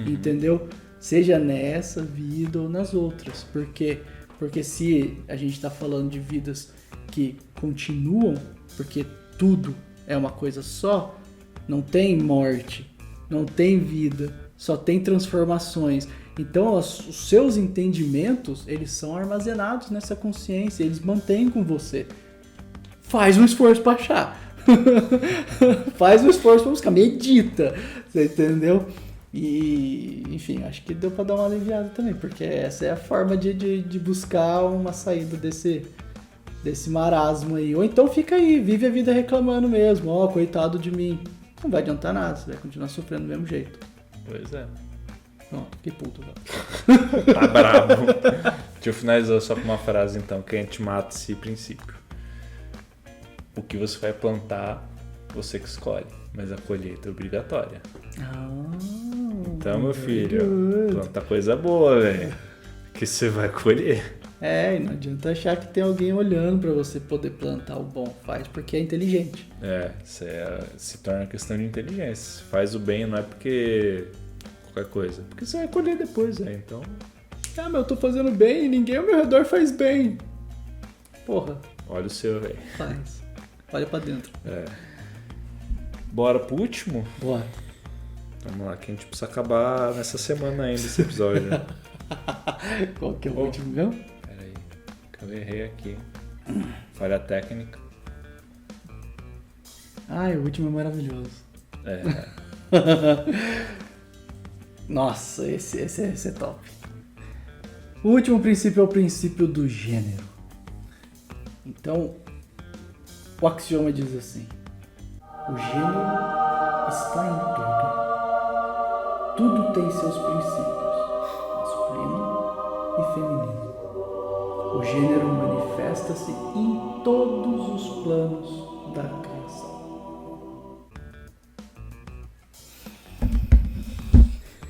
Speaker 4: entendeu? Seja nessa vida ou nas outras, porque se a gente está falando de vidas que continuam, porque tudo é uma coisa só, não tem morte, não tem vida, só tem transformações. Então os seus entendimentos, eles são armazenados nessa consciência, eles mantêm com você. Faz um esforço para achar. Faz um esforço para buscar, medita, você entendeu? E, enfim, acho que deu pra dar uma aliviada também, porque essa é a forma de buscar uma saída desse marasmo aí. Ou então fica aí, vive a vida reclamando mesmo. Ó, coitado de mim. Não vai adiantar nada, você vai continuar sofrendo do mesmo jeito.
Speaker 3: Pois é.
Speaker 4: Pronto, que puto, velho.
Speaker 3: Tá bravo. Deixa eu finalizar só com uma frase então, que a gente mata esse princípio. O que você vai plantar, você que escolhe, mas a colheita é obrigatória. Então, meu filho, planta coisa boa, velho. Que você vai colher.
Speaker 4: E não adianta achar que tem alguém olhando pra você poder plantar o bom. Faz porque é inteligente.
Speaker 3: Isso se torna questão de inteligência. Faz o bem, não é porque qualquer coisa. Porque você vai colher depois, velho. Então...
Speaker 4: mas eu tô fazendo bem e ninguém ao meu redor faz bem. Porra.
Speaker 3: Olha o seu, velho.
Speaker 4: Faz. Olha pra dentro.
Speaker 3: Bora pro último?
Speaker 4: Bora.
Speaker 3: Vamos lá, que a gente precisa acabar nessa semana ainda esse episódio.
Speaker 4: Qual que é o último mesmo?
Speaker 3: Pera aí, que eu errei aqui. Falha técnica.
Speaker 4: O último é maravilhoso. Nossa, esse é top. O último princípio é o princípio do gênero. Então, o axioma diz assim: o gênero está em tudo. Tudo tem seus princípios, masculino e feminino. O gênero manifesta-se em todos os planos da criação.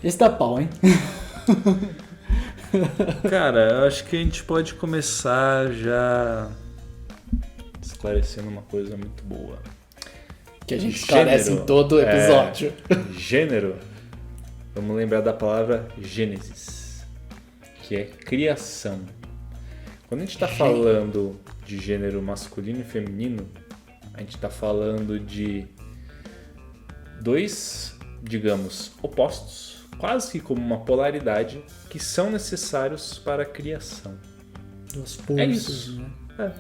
Speaker 4: Esse dá pau, hein?
Speaker 3: Cara, eu acho que a gente pode começar já esclarecendo uma coisa muito boa.
Speaker 4: Que a gente esclarece em todo episódio.
Speaker 3: Gênero. Vamos lembrar da palavra Gênesis, que é criação. Quando a gente está falando de gênero masculino e feminino, a gente está falando de dois, digamos, opostos, quase que como uma polaridade, que são necessários para a criação.
Speaker 4: Duas forças,
Speaker 3: isso.
Speaker 4: Né?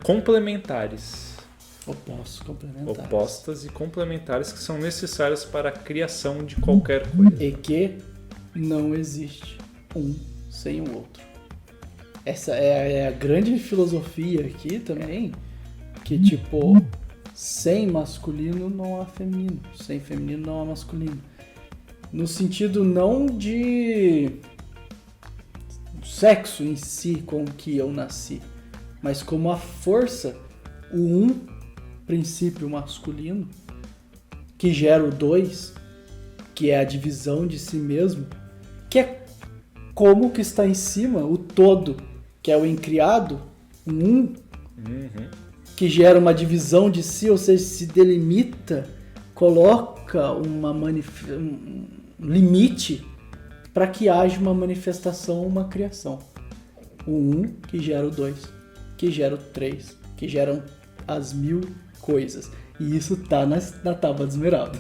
Speaker 3: Complementares.
Speaker 4: Opostos, complementares.
Speaker 3: Opostas e complementares que são necessárias para a criação de qualquer coisa.
Speaker 4: E que não existe um sem o outro. Essa é a grande filosofia aqui também, que tipo, sem masculino não há feminino, sem feminino não há masculino. No sentido não de sexo em si com que eu nasci, mas como a força, o princípio masculino, que gera o 2, que é a divisão de si mesmo, que é como que está em cima, o todo, que é o incriado, o que gera uma divisão de si, ou seja, se delimita, coloca um limite para que haja uma manifestação, uma criação. O que gera o 2, que gera o 3, que geram as 1000 coisas. E isso tá na Tábua de Esmeralda.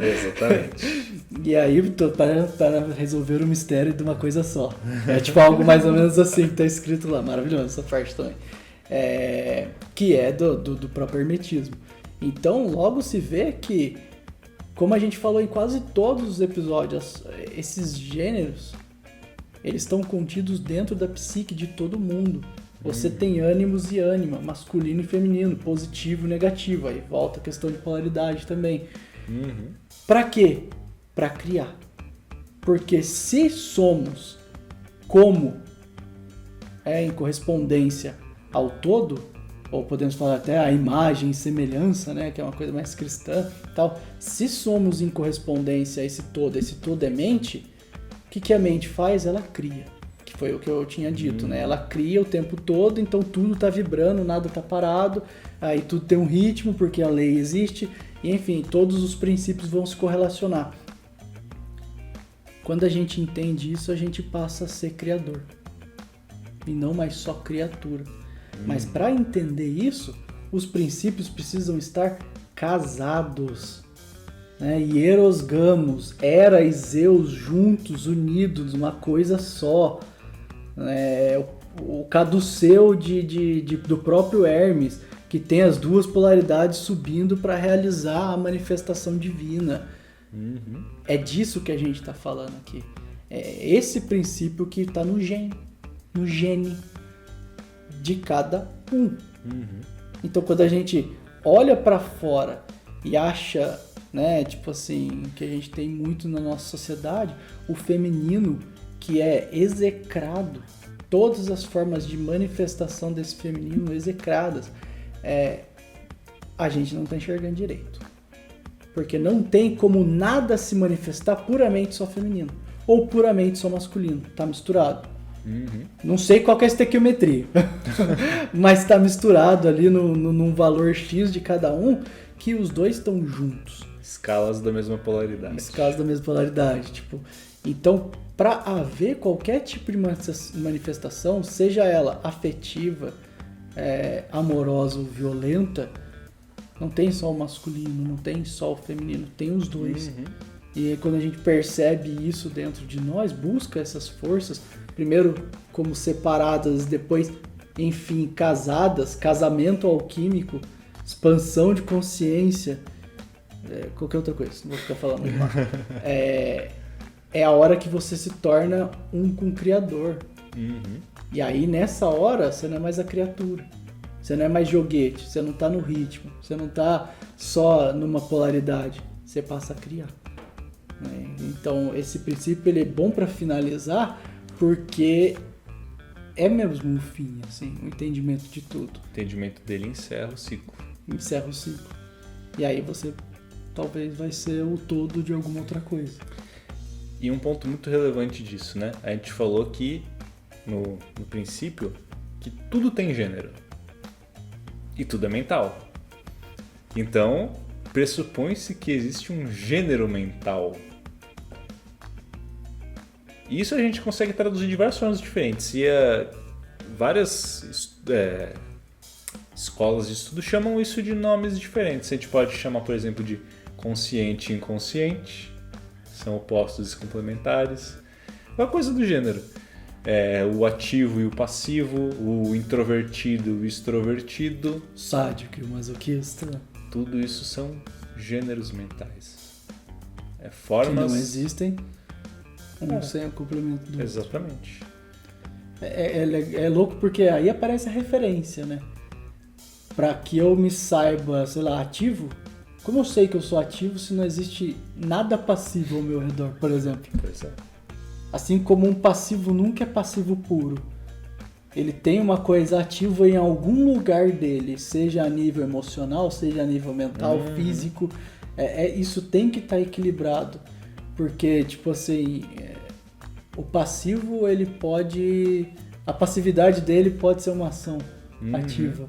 Speaker 3: Exatamente.
Speaker 4: E aí, para resolver o mistério de uma coisa só. É tipo algo mais ou menos assim que tá escrito lá. Maravilhoso essa parte também. Que é do próprio hermetismo. Então, logo se vê que, como a gente falou em quase todos os episódios, esses gêneros, eles estão contidos dentro da psique de todo mundo. Você tem ânimos e ânima, masculino e feminino, positivo e negativo. Aí volta a questão de polaridade também. Pra quê? Pra criar. Porque se somos como em correspondência ao todo, ou podemos falar até a imagem e semelhança, né, que é uma coisa mais cristã, tal. Se somos em correspondência a esse todo é mente, o que a mente faz? Ela cria. Que foi o que eu tinha dito, né? Ela cria o tempo todo, então tudo tá vibrando, nada tá parado, aí tudo tem um ritmo, porque a lei existe, e enfim, todos os princípios vão se correlacionar. Quando a gente entende isso, a gente passa a ser criador, e não mais só criatura. Mas para entender isso, os princípios precisam estar casados, né? Hieros Gamos, Hera e Zeus juntos, unidos, uma coisa só. O caduceu do próprio Hermes, que tem as duas polaridades subindo para realizar a manifestação divina. É disso que a gente está falando aqui. É esse princípio que está no gene de cada um. Então, quando a gente olha para fora e acha, né, tipo assim, que a gente tem muito na nossa sociedade, o feminino que é execrado, todas as formas de manifestação desse feminino execradas, a gente não está enxergando direito. Porque não tem como nada se manifestar puramente só feminino, ou puramente só masculino, tá misturado. Não sei qual que é a estequiometria, mas está misturado ali num valor X de cada um, que os dois estão juntos.
Speaker 3: Escalas da mesma polaridade.
Speaker 4: Tipo, então, para haver qualquer tipo de manifestação, seja ela afetiva, amorosa ou violenta, não tem só o masculino, não tem só o feminino, tem os dois. E aí, quando a gente percebe isso dentro de nós, busca essas forças, primeiro como separadas, depois, enfim, casadas, casamento alquímico, expansão de consciência, qualquer outra coisa, não vou ficar falando muito mal. É a hora que você se torna um com o Criador. E aí, nessa hora, você não é mais a criatura. Você não é mais joguete, você não tá no ritmo, você não tá só numa polaridade, você passa a criar. Então, esse princípio ele é bom para finalizar, porque é mesmo um fim, assim, um entendimento de tudo.
Speaker 3: O entendimento dele encerra o ciclo.
Speaker 4: E aí você talvez vai ser o todo de alguma outra coisa.
Speaker 3: E um ponto muito relevante disso, né? A gente falou que, no princípio, que tudo tem gênero. E tudo é mental. Então, pressupõe-se que existe um gênero mental. E isso a gente consegue traduzir de várias formas diferentes. E várias escolas de estudo chamam isso de nomes diferentes. A gente pode chamar, por exemplo, de consciente e inconsciente. São opostos e complementares. Uma coisa do gênero. O ativo e o passivo, o introvertido e o extrovertido.
Speaker 4: Sádico e o masoquista.
Speaker 3: Tudo isso são gêneros mentais. Formas...
Speaker 4: Que não existem sem o complemento do outro.
Speaker 3: Exatamente.
Speaker 4: É louco porque aí aparece a referência, né? para que eu me saiba, sei lá, ativo, como eu sei que eu sou ativo se não existe nada passivo ao meu redor, por exemplo?
Speaker 3: Pois é.
Speaker 4: Assim como um passivo nunca é passivo puro. Ele tem uma coisa ativa em algum lugar dele, seja a nível emocional, seja a nível mental, físico. Isso tem que estar equilibrado. Porque, tipo assim, o passivo, ele pode... A passividade dele pode ser uma ação ativa.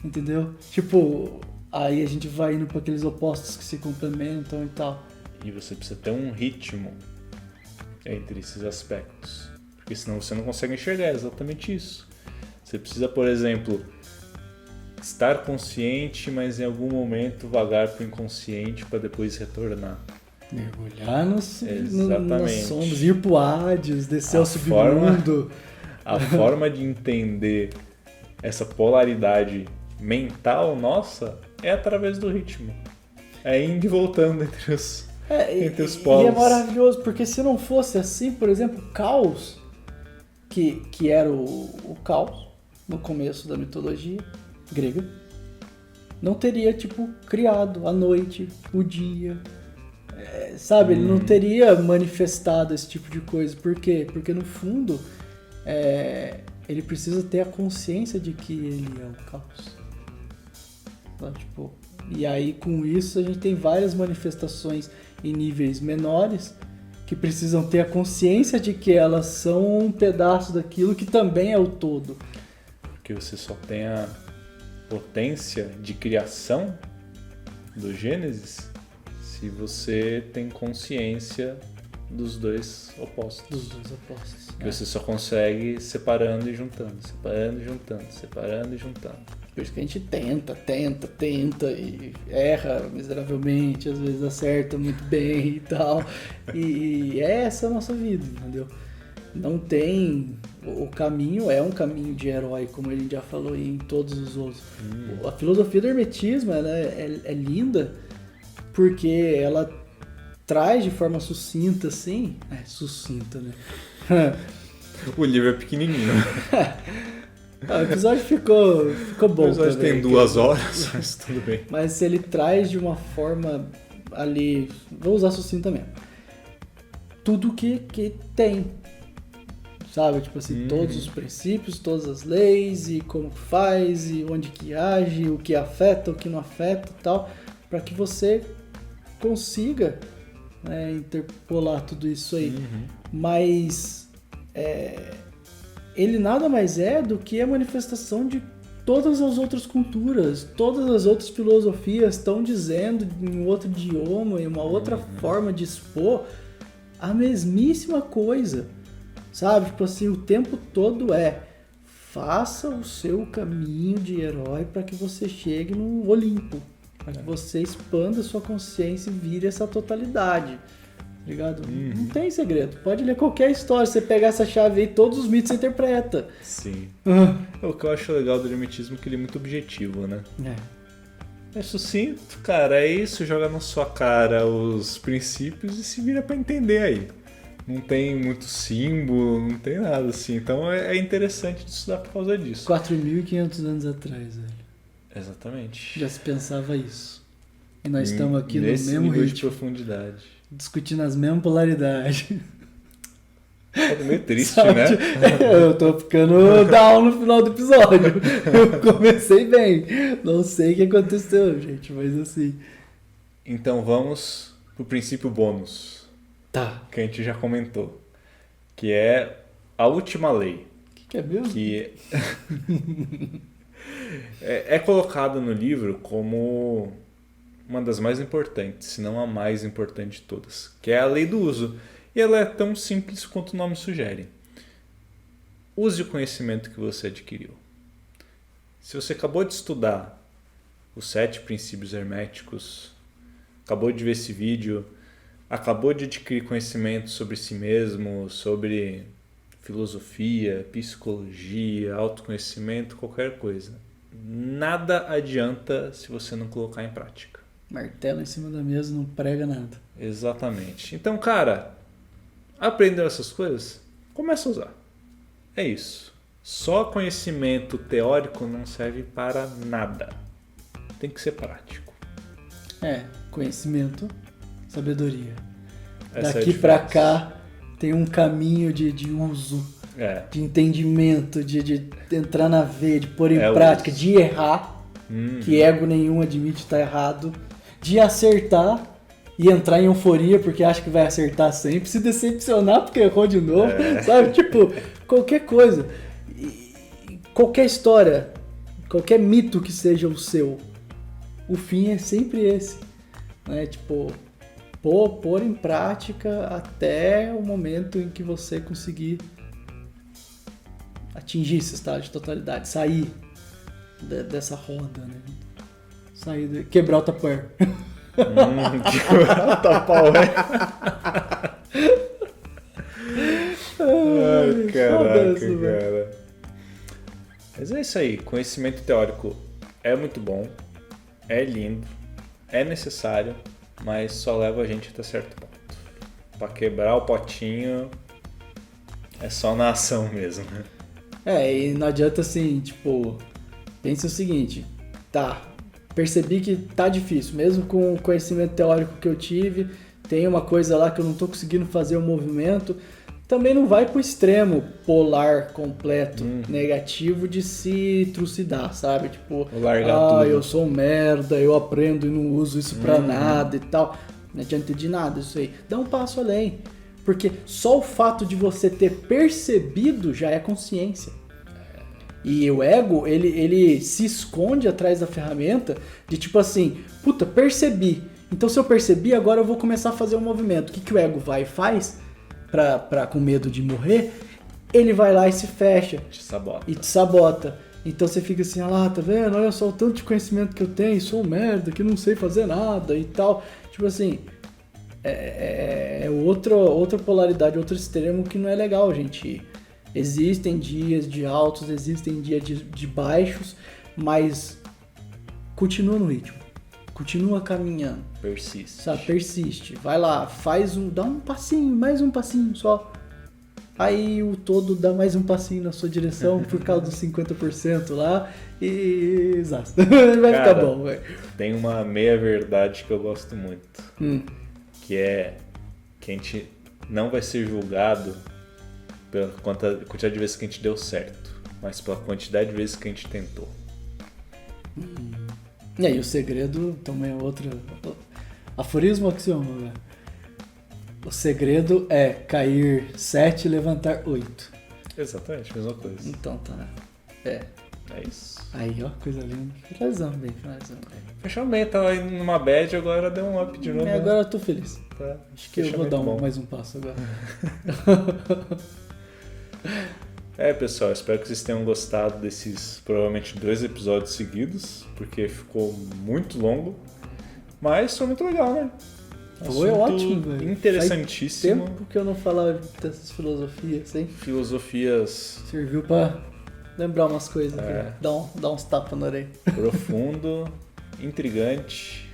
Speaker 4: Entendeu? Tipo, aí a gente vai indo para aqueles opostos que se complementam e tal.
Speaker 3: E você precisa ter um ritmo entre esses aspectos. Porque senão você não consegue enxergar exatamente isso. Você precisa, por exemplo, estar consciente, mas em algum momento vagar para o inconsciente para depois retornar.
Speaker 4: Mergulhar nas
Speaker 3: Exatamente.
Speaker 4: sombras, ir pro Hades, descer ao submundo.
Speaker 3: A forma de entender essa polaridade mental nossa é através do ritmo. É indo e voltando entre os polos.
Speaker 4: E é maravilhoso, porque se não fosse assim, por exemplo, Caos, que era o caos no começo da mitologia grega, não teria, tipo, criado a noite, o dia, sabe? Ele não teria manifestado esse tipo de coisa. Por quê? Porque, no fundo, ele precisa ter a consciência de que ele é o caos. Então, tipo, e aí, com isso, a gente tem várias manifestações em níveis menores que precisam ter a consciência de que elas são um pedaço daquilo que também é o todo.
Speaker 3: Porque você só tem a potência de criação do Gênesis se você tem consciência dos dois opostos.
Speaker 4: Dos dois opostos.
Speaker 3: Que você só consegue separando e juntando, separando e juntando, separando e juntando.
Speaker 4: Por isso que a gente tenta e erra miseravelmente, às vezes acerta muito bem e tal. E essa é a nossa vida, entendeu? Não tem... O caminho é um caminho de herói, como ele já falou em todos os outros. A filosofia do hermetismo, ela é linda porque ela traz de forma sucinta, assim... sucinta, né?
Speaker 3: O livro é pequenininho.
Speaker 4: O episódio ficou bom.
Speaker 3: O episódio
Speaker 4: também,
Speaker 3: tem 2 horas, mas tudo bem.
Speaker 4: Mas ele traz de uma forma ali... Vou usar sucinta mesmo. Tudo que tem. Sabe? Tipo assim, todos os princípios, todas as leis, e como que faz, e onde que age, o que afeta, o que não afeta e tal, para que você consiga, né, interpolar tudo isso aí. Mas ele nada mais é do que a manifestação de todas as outras culturas, todas as outras filosofias estão dizendo em outro idioma, em uma outra forma de expor a mesmíssima coisa. Sabe, tipo assim, o tempo todo faça o seu caminho de herói para que você chegue no Olimpo, para que você expanda sua consciência e vire essa totalidade, ligado? Não tem segredo, pode ler qualquer história, você pegar essa chave aí, todos os mitos você interpreta.
Speaker 3: Sim. O que eu acho legal do hermetismo é que ele é muito objetivo, né? É sucinto, cara, é isso, joga na sua cara os princípios e se vira para entender aí. Não tem muito símbolo, não tem nada assim. Então é interessante de estudar por causa disso.
Speaker 4: 4.500 anos atrás, velho.
Speaker 3: Exatamente.
Speaker 4: Já se pensava isso. E nós estamos aqui no
Speaker 3: nesse
Speaker 4: mesmo
Speaker 3: nível
Speaker 4: ritmo,
Speaker 3: de profundidade.
Speaker 4: discutindo as mesmas polaridades.
Speaker 3: É meio triste,
Speaker 4: Sabe?
Speaker 3: né?
Speaker 4: Eu tô ficando down no final do episódio. Eu comecei bem. Não sei o que aconteceu, gente, mas assim...
Speaker 3: Então vamos pro princípio bônus.
Speaker 4: Tá.
Speaker 3: Que a gente já comentou, que é a última lei.
Speaker 4: O que é mesmo?
Speaker 3: Que é colocado no livro como uma das mais importantes, se não a mais importante de todas, que é a lei do uso. E ela é tão simples quanto o nome sugere. Use o conhecimento que você adquiriu. Se você acabou de estudar os 7 princípios herméticos, acabou de ver esse vídeo, acabou de adquirir conhecimento sobre si mesmo, sobre filosofia, psicologia, autoconhecimento, qualquer coisa. Nada adianta se você não colocar em prática.
Speaker 4: Martelo em cima da mesa não prega nada.
Speaker 3: Exatamente. Então, cara, aprendeu essas coisas? Começa a usar. É isso. Só conhecimento teórico não serve para nada. tem que ser prático.
Speaker 4: Conhecimento, sabedoria.
Speaker 3: Essa
Speaker 4: Daqui
Speaker 3: é a
Speaker 4: pra
Speaker 3: diferença.
Speaker 4: cá tem um caminho de uso, de entendimento, de entrar na veia, de pôr em prática,
Speaker 3: uso.
Speaker 4: de errar, que ego nenhum admite estar errado, de acertar e entrar em euforia porque acha que vai acertar sempre, se decepcionar porque errou de novo, sabe? Tipo, qualquer coisa. Qualquer história, qualquer mito que seja o seu, o fim é sempre esse, né? Tipo, pôr em prática até o momento em que você conseguir atingir esse estado de totalidade, sair dessa roda, né? Quebrar o Tupperware.
Speaker 3: Quebrar o Tupperware. Ai, caraca, cara. Mas é isso aí, conhecimento teórico é muito bom, é lindo, é necessário, mas só leva a gente até certo ponto. Pra quebrar o potinho é só na ação mesmo.
Speaker 4: E não adianta assim, tipo, pense o seguinte, percebi que tá difícil, mesmo com o conhecimento teórico que eu tive, tem uma coisa lá que eu não tô conseguindo fazer o movimento. Também não vai pro extremo polar completo, negativo de se trucidar, sabe? Tipo,
Speaker 3: tudo.
Speaker 4: Eu sou um merda, eu aprendo e não uso isso pra nada e tal. Não adianta de nada isso aí. Dá um passo além. Porque só o fato de você ter percebido já é consciência. E o ego, ele se esconde atrás da ferramenta de tipo assim, puta, percebi. Então se eu percebi, agora eu vou começar a fazer um movimento. O que o ego vai e faz? Com medo de morrer, ele vai lá e se fecha. E te sabota. Então você fica assim, tá vendo? Olha só o tanto de conhecimento que eu tenho, sou um merda, que não sei fazer nada e tal. Tipo assim, outra polaridade, outro extremo que não é legal, gente. Existem dias de altos, existem dias de baixos, mas continua no ritmo. Continua caminhando.
Speaker 3: Persiste.
Speaker 4: Sabe? Persiste. Vai lá, dá um passinho, mais um passinho só. Aí o todo dá mais um passinho na sua direção por causa dos 50% lá e exato. Vai ficar bom, velho.
Speaker 3: Tem uma meia-verdade que eu gosto muito. Que é que a gente não vai ser julgado pela quantidade de vezes que a gente deu certo, mas pela quantidade de vezes que a gente tentou.
Speaker 4: E aí o segredo também é outro aforismo ou axioma, velho? O segredo é cair 7 e levantar 8.
Speaker 3: Exatamente, mesma coisa.
Speaker 4: Então tá.
Speaker 3: É isso.
Speaker 4: Aí, ó, coisa linda. Finalizando bem.
Speaker 3: Fechou bem, tava indo numa bad, agora deu um up de novo.
Speaker 4: Agora eu tô feliz.
Speaker 3: Tá.
Speaker 4: Acho que eu vou dar mais um passo agora.
Speaker 3: Pessoal, espero que vocês tenham gostado desses provavelmente 2 episódios seguidos, porque ficou muito longo, mas foi muito legal, né?
Speaker 4: Foi ótimo, velho.
Speaker 3: Interessantíssimo.
Speaker 4: Faz tempo que eu não falava dessas filosofias, hein?
Speaker 3: Filosofias.
Speaker 4: Serviu pra lembrar umas coisas, dar uns tapas na orelha.
Speaker 3: Profundo, intrigante,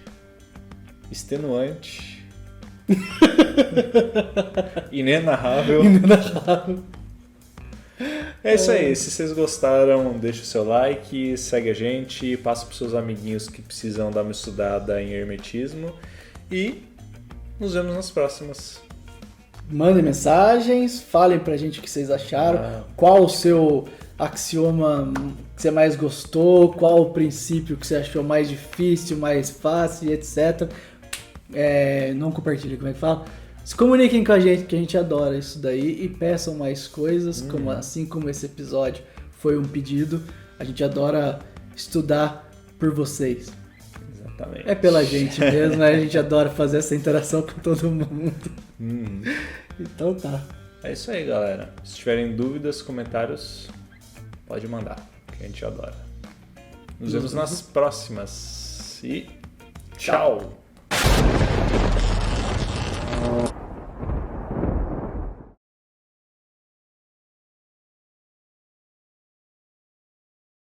Speaker 3: extenuante, inenarrável. É isso aí, se vocês gostaram, deixa o seu like, segue a gente, passa pros seus amiguinhos que precisam dar uma estudada em hermetismo e nos vemos nas próximas.
Speaker 4: Mandem mensagens, falem pra gente o que vocês acharam, qual o seu axioma que você mais gostou, qual o princípio que você achou mais difícil, mais fácil, etc. Não compartilhe, como é que fala? Se comuniquem com a gente, que a gente adora isso daí, e peçam mais coisas, assim como esse episódio foi um pedido. A gente adora estudar por vocês.
Speaker 3: Exatamente.
Speaker 4: É pela gente mesmo, né? A gente adora fazer essa interação com todo mundo. Então tá.
Speaker 3: É isso aí, galera. Se tiverem dúvidas, comentários, pode mandar, que a gente adora. Nos vemos nas próximas. E tchau!